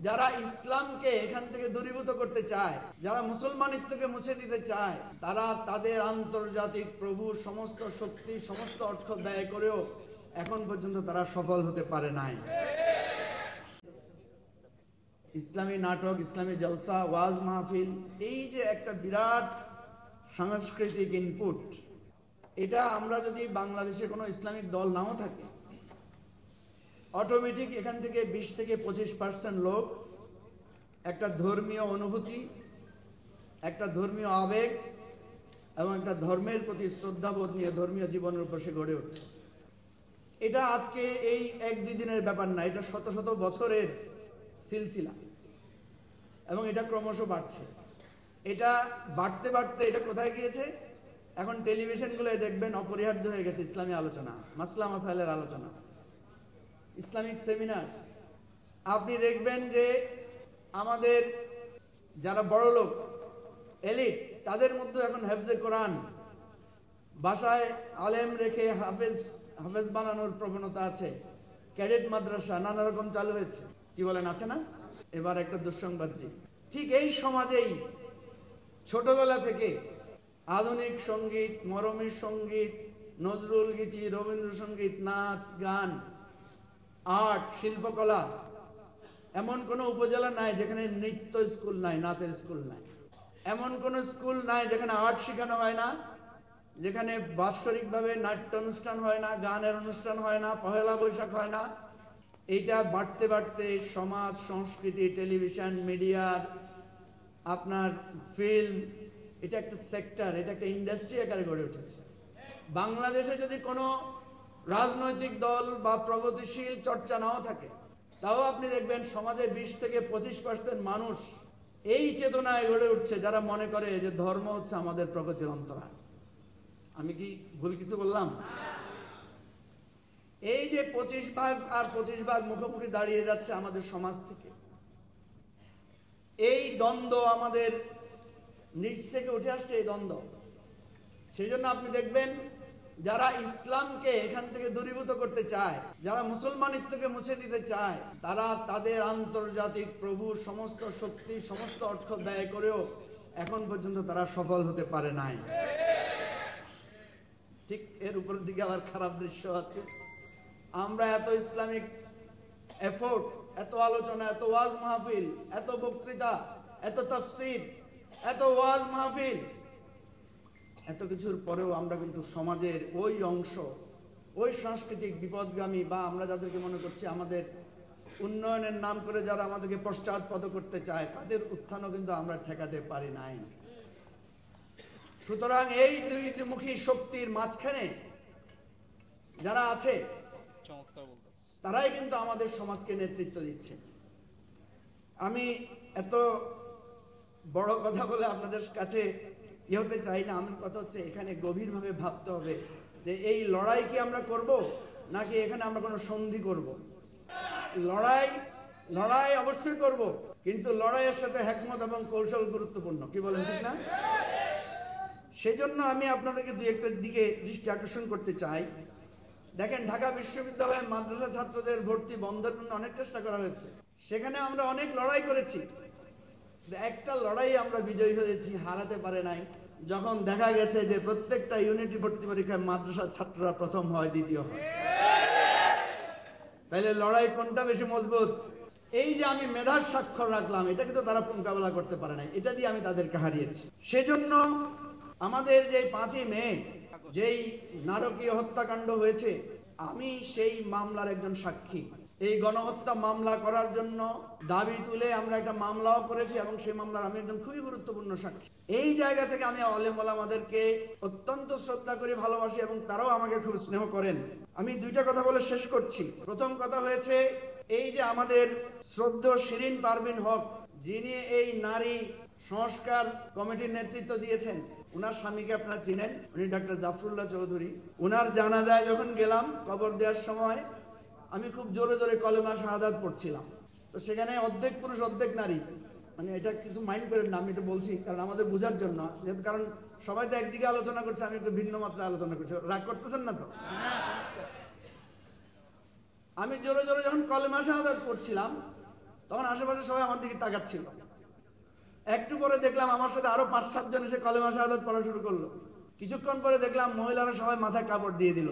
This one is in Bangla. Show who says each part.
Speaker 1: যারা ইসলামকে এখান থেকে দূরীভূত করতে চায়, যারা মুসলমানিত্বকে মুছে দিতে চায়, তারা তাদের আন্তর্জাতিক প্রভুর সমস্ত শক্তি, সমস্ত অর্থ ব্যয় করেও এখন পর্যন্ত তারা সফল হতে পারে নাই। ইসলামী নাটক, ইসলামী জলসা, ওয়াজ মাহফিল, এই যে একটা বিরাট সাংস্কৃতিক ইনপুট, এটা আমরা যদি বাংলাদেশে কোনো ইসলামিক দল নাও থাকে, অটোমেটিক এখান থেকে 20 থেকে 25% লোক একটা ধর্মীয় অনুভূতি, একটা ধর্মীয় আবেগ এবং একটা ধর্মের প্রতি শ্রদ্ধাবোধ নিয়ে ধর্মীয় জীবনের উপর সে গড়ে উঠছে। এটা আজকে এই 1-2 দিনের ব্যাপার না, এটা শত শত বছরের সিলসিলা এবং এটা ক্রমশ বাড়ছে। এটা বাড়তে বাড়তে এটা কোথায় গিয়েছে? এখন টেলিভিশনগুলোয় দেখবেন অপরিহার্য হয়ে গেছে ইসলামী আলোচনা, মাসলা মাসাইলের আলোচনা, ইসলামিক সেমিনার। আপনি দেখবেন যে আমাদের যারা বড় লোক, এলিট, তাদের মধ্যে এখন হেফজে কোরআন, বাসায় আলেম রেখে হাফেজ বানানোর প্রবণতা আছে। ক্যাডেট মাদ্রাসা নানা রকম চালু হয়েছে। কি বলেন, আছে না? এবার একটা দুঃসংবাদ দিই, ঠিক এই সমাজেই ছোটবেলা থেকে আধুনিক সঙ্গীত, মরমী সঙ্গীত, নজরুল গীতি, রবীন্দ্রসঙ্গীত, নাচ গান, আর্ট, শিল্পকলা, এমন কোনো উপজেলা নাই যেখানে নৃত্য স্কুল নাই, নাচের স্কুল নাই। এমন কোনো স্কুল নাই যেখানে আর্ট শেখানো হয় না, যেখানে বাৎসরিকভাবে নাট্য অনুষ্ঠান হয় না, গানের অনুষ্ঠান হয় না, পহেলা বৈশাখ হয় না। এইটা বাড়তে বাড়তে সমাজ, সংস্কৃতি, টেলিভিশন, মিডিয়ার, আপনার ফিল্ম, এটা একটা সেক্টর, এটা একটা ইন্ডাস্ট্রি আকারে গড়ে উঠেছে। বাংলাদেশে যদি কোনো রাজনৈতিক দল বা প্রগতিশীল চর্চা নাও থাকে, তাও আপনি দেখবেন সমাজে 20 থেকে 25% মানুষ এই চেতনায় গড়ে উঠছে, যারা মনে করে যে ধর্ম হচ্ছে আমাদের প্রগতির অন্তরায়। আমি কি ভুল কিছু বললাম? এই যে 25% আর 25% মুখোমুখি দাঁড়িয়ে যাচ্ছে আমাদের সমাজ থেকে, এই দ্বন্দ্ব আমাদের নিজ থেকে উঠে আসছে, এই দ্বন্দ্ব। সেই জন্য আপনি দেখবেন যারা ইসলামকে এখান থেকে দূরীভূত করতে চায়, যারা মুসলমানিত্বকে মুছে দিতে চায়, তারা তাদের আন্তর্জাতিক প্রভুর সমস্ত শক্তি, সমস্ত অর্থ ব্যয় করেও এখন পর্যন্ত তারা সফল হতে পারে নাই। ঠিক এর উপরের দিকে আবার খারাপ দৃশ্য আছে। আমরা এত ইসলামিক এফোর্ট, এত আলোচনা, এত ওয়াজ মাহফিল, এত বক্তৃতা, এত তাফসীর, এত ওয়াজ মাহফিল, এত কিছুর পরেও আমরা কিন্তু সমাজের ওই অংশ, ওই সাংস্কৃতিক বিপদগামী, বা আমরা যাদেরকে মনে করছি আমাদের উন্নয়নের নাম করে যারা আমাদেরকে পশ্চাৎপদ করতে চায়, তাদের উত্থানও কিন্তু আমরা ঠেকাতে পারি নাই। সুতরাং এই দুইমুখী শক্তির মাঝখানে যারা আছে, তারাই কিন্তু আমাদের সমাজকে নেতৃত্ব দিচ্ছে। আমি এত বড় কথা বলে আপনাদের কাছে হতে চাই না। আমার কথা হচ্ছে, এখানে গভীরভাবে ভাবতে হবে যে এই লড়াই কি আমরা করব, নাকি এখানে আমরা কোনো সন্ধি করব। লড়াই অবশ্যই করব, কিন্তু লড়াইয়ের সাথে হিকমত এবং কৌশল গুরুত্বপূর্ণ। কি বলেন, ঠিক না? সেজন্য আমি আপনাদেরকে দুই একটা দিকে দৃষ্টি আকর্ষণ করতে চাই। দেখেন, ঢাকা বিশ্ববিদ্যালয়ে মাদ্রাসা ছাত্রদের ভর্তি বন্ধের জন্য অনেক চেষ্টা করা হয়েছে। সেখানে আমরা অনেক লড়াই করেছি, একটা লড়াই আমরা বিজয়ী হয়েছি, হারাতে পারে নাই। যখন দেখা গেছে যে প্রত্যেকটা ইউনিটি ভর্তি পরীক্ষায় মাদ্রাসার ছাত্ররা প্রথম হয়, দ্বিতীয় হয়, তাহলে লড়াই কোনটা বেশি মজবুত? এই যে আমি মেধার স্বাক্ষর রাখলাম, এটা কিন্তু তারা মোকাবেলা করতে পারে নাই, এটা দিয়ে আমি তাদেরকে হারিয়েছি। সেজন্য আমাদের যে 5ই মে যেই নারকীয় হত্যাকাণ্ড হয়েছে, আমি সেই মামলার একজন সাক্ষী। এই গণহত্যা মামলা করার জন্য দাবি তুলে আমরা একটা মামলাও করেছি, এবং সেই মামলার আমি একজন খুবই গুরুত্বপূর্ণ সাক্ষী। এই জায়গা থেকে আমি আলেম ওলামাদেরকে অত্যন্ত শ্রদ্ধা করি, ভালোবাসি, এবং তারাও আমাকে খুব স্নেহ করেন। আমি দুইটা কথা বলে শেষ করছি। প্রথম কথা হয়েছে, এই যে আমাদের শ্রদ্ধেয় শিরিন পারভিন হক, যিনি এই নারী সংস্কার কমিটির নেতৃত্ব দিয়েছেন, উনার স্বামীকে আপনারা চিনেন, উনি ডক্টর জাফরুল্লাহ চৌধুরী। উনার জানাজায় যখন গেলাম, কবর দেওয়ার সময় আমি খুব জোরে জোরে কলেমা শাহাদাত পড়ছিলাম। তো সেখানে অর্ধেক পুরুষ অর্ধেক নারী, মানে এটা কিছু মাইন্ড করেন না, আমি এটা বলছি কারণ আমাদের বোঝার জন্য, যেহেতু কারণ সবাই তো একদিকে আলোচনা করছে, আমি একটু ভিন্ন মাত্রায় আলোচনা করছি, রাগ করতেছেন না তো? আমি জোরে জোরে যখন কলেমা শাহাদাত পড়ছিলাম, তখন আশেপাশে সবাই আমার দিকে তাকাচ্ছিল। একটু পরে দেখলাম আমার সাথে আরো 5-7 জন এসে কালেমা শাহাদাত পড়া শুরু করলো। কিছুক্ষণ পরে দেখলাম মহিলারা সবাই মাথায় কাপড় দিয়ে দিল।